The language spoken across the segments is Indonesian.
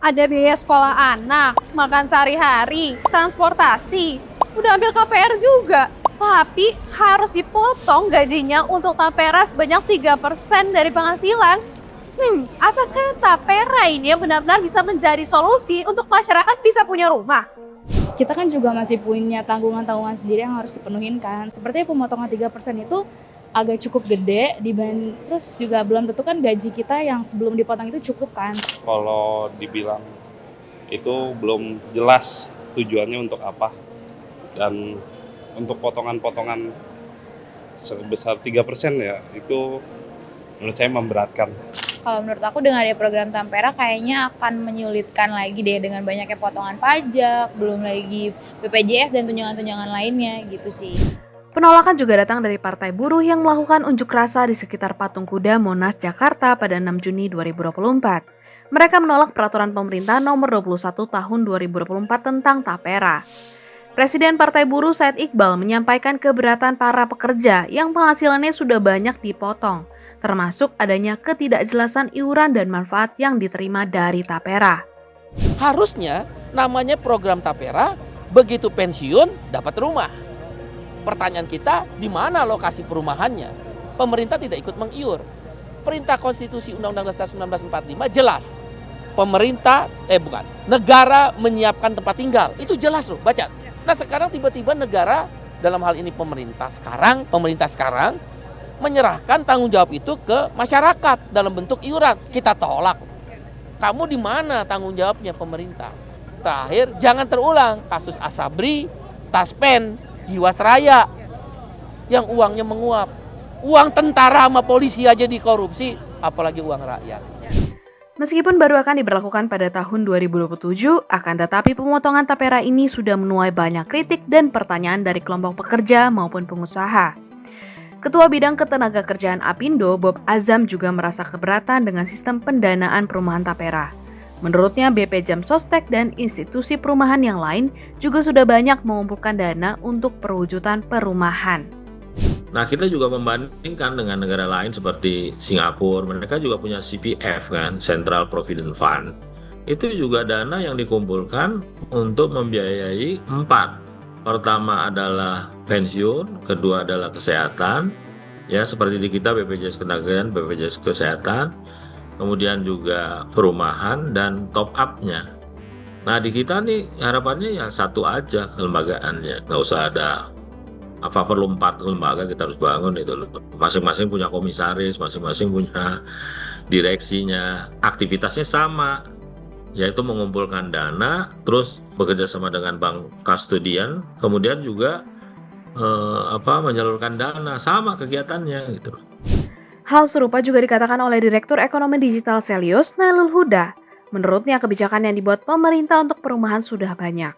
Ada biaya sekolah anak, makan sehari-hari, transportasi, udah ambil KPR juga. Tapi harus dipotong gajinya untuk tapera sebanyak 3% dari penghasilan. Apakah tapera ini benar-benar bisa menjadi solusi untuk masyarakat bisa punya rumah? Kita kan juga masih punya tanggungan-tanggungan sendiri yang harus dipenuhin kan. Seperti pemotongan 3% itu agak cukup gede terus juga belum tentu kan gaji kita yang sebelum dipotong itu cukup kan. Kalau dibilang itu belum jelas tujuannya untuk apa, dan untuk potongan-potongan sebesar 3% ya itu menurut saya memberatkan. Kalau menurut aku dengan ada program Tapera kayaknya akan menyulitkan lagi deh dengan banyaknya potongan pajak, belum lagi BPJS dan tunjangan-tunjangan lainnya gitu sih. Penolakan juga datang dari Partai Buruh yang melakukan unjuk rasa di sekitar Patung Kuda Monas, Jakarta pada 6 Juni 2024. Mereka menolak peraturan pemerintah nomor 21 tahun 2024 tentang Tapera. Presiden Partai Buruh Said Iqbal menyampaikan keberatan para pekerja yang penghasilannya sudah banyak dipotong, termasuk adanya ketidakjelasan iuran dan manfaat yang diterima dari Tapera. Harusnya namanya program Tapera, begitu pensiun dapat rumah. Pertanyaan kita, di mana lokasi perumahannya? Pemerintah tidak ikut mengiur. Perintah Konstitusi Undang-Undang Dasar 1945 jelas. Negara menyiapkan tempat tinggal. Itu jelas loh, baca. Nah sekarang tiba-tiba negara, dalam hal ini pemerintah sekarang menyerahkan tanggung jawab itu ke masyarakat dalam bentuk iuran. Kita tolak. Kamu di mana tanggung jawabnya pemerintah? Terakhir, jangan terulang kasus Asabri, Taspen, Jiwasraya yang uangnya menguap. Uang tentara sama polisi aja dikorupsi, apalagi uang rakyat. Meskipun baru akan diberlakukan pada tahun 2027, akan tetapi pemotongan Tapera ini sudah menuai banyak kritik dan pertanyaan dari kelompok pekerja maupun pengusaha. Ketua Bidang Ketenagakerjaan Apindo, Bob Azam juga merasa keberatan dengan sistem pendanaan perumahan Tapera. Menurutnya BP Jam Sostek dan institusi perumahan yang lain juga sudah banyak mengumpulkan dana untuk perwujudan perumahan. Nah, kita juga membandingkan dengan negara lain seperti Singapura, mereka juga punya CPF kan, Central Provident Fund. Itu juga dana yang dikumpulkan untuk membiayai 4. Pertama adalah pensiun, kedua adalah kesehatan, ya seperti di kita BPJS Ketenagakerjaan, BPJS Kesehatan, kemudian juga perumahan dan top up-nya. Nah di kita nih harapannya ya satu aja kelembagaannya, nggak usah ada perlu 4 lembaga kita harus bangun itu. Masing-masing punya komisaris, masing-masing punya direksinya, aktivitasnya sama, yaitu mengumpulkan dana, terus bekerja sama dengan bank kustodian, kemudian juga menyalurkan dana, sama kegiatannya gitu. Hal serupa juga dikatakan oleh Direktur Ekonomi Digital Selius, Nailul Huda. Menurutnya kebijakan yang dibuat pemerintah untuk perumahan sudah banyak.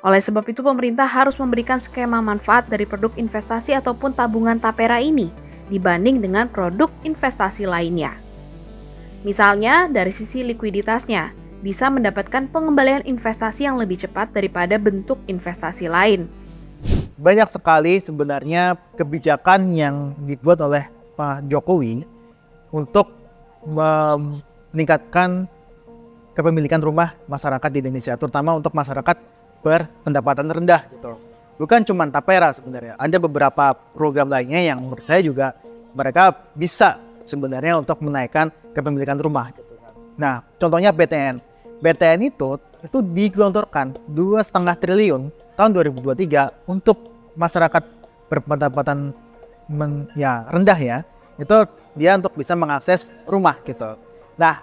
Oleh sebab itu pemerintah harus memberikan skema manfaat dari produk investasi ataupun tabungan Tapera ini dibanding dengan produk investasi lainnya. Misalnya dari sisi likuiditasnya, bisa mendapatkan pengembalian investasi yang lebih cepat daripada bentuk investasi lain. Banyak sekali sebenarnya kebijakan yang dibuat oleh Pak Jokowi untuk meningkatkan kepemilikan rumah masyarakat di Indonesia, terutama untuk masyarakat berpendapatan rendah gitu. Bukan cuma Tapera sebenarnya, ada beberapa program lainnya yang menurut saya juga mereka bisa sebenarnya untuk menaikkan kepemilikan rumah gitu. Nah, contohnya BTN. BTN itu digelontorkan 2,5 triliun tahun 2023 untuk masyarakat berpendapatan rendah ya. Itu dia untuk bisa mengakses rumah gitu. Nah,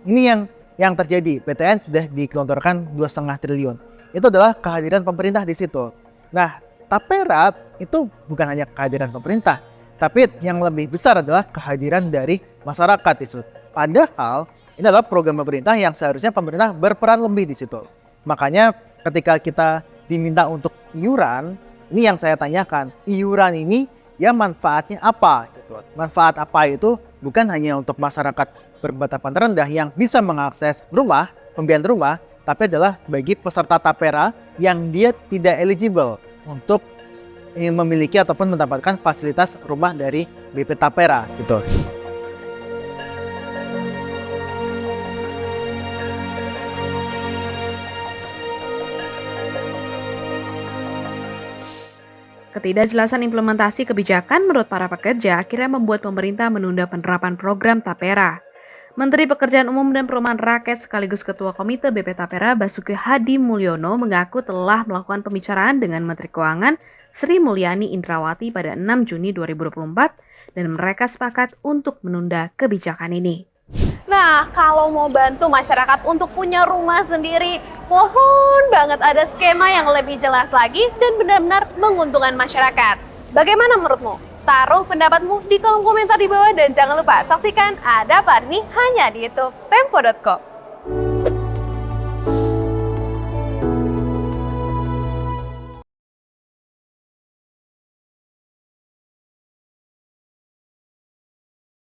ini yang terjadi. BTN sudah digelontorkan 2,5 triliun. Itu adalah kehadiran pemerintah di situ. Nah, Tapera itu bukan hanya kehadiran pemerintah, tapi yang lebih besar adalah kehadiran dari masyarakat di situ. Padahal ini adalah program pemerintah yang seharusnya pemerintah berperan lebih di situ. Makanya ketika kita diminta untuk iuran, ini yang saya tanyakan, iuran ini ya manfaatnya apa? Gitu. Manfaat apa itu bukan hanya untuk masyarakat berpendapatan rendah yang bisa mengakses rumah, pembiayaan rumah, tapi adalah bagi peserta Tapera yang dia tidak eligible untuk memiliki ataupun mendapatkan fasilitas rumah dari BP Tapera gitu. Ketidakjelasan implementasi kebijakan menurut para pekerja akhirnya membuat pemerintah menunda penerapan program Tapera. Menteri Pekerjaan Umum dan Perumahan Rakyat sekaligus Ketua Komite BP Tapera Basuki Hadi Mulyono mengaku telah melakukan pembicaraan dengan Menteri Keuangan Sri Mulyani Indrawati pada 6 Juni 2024 dan mereka sepakat untuk menunda kebijakan ini. Nah, kalau mau bantu masyarakat untuk punya rumah sendiri, mohon banget ada skema yang lebih jelas lagi dan benar-benar menguntungkan masyarakat. Bagaimana menurutmu? Taruh pendapatmu di kolom komentar di bawah dan jangan lupa saksikan Ada Apa nih hanya di YouTube Tempo.co.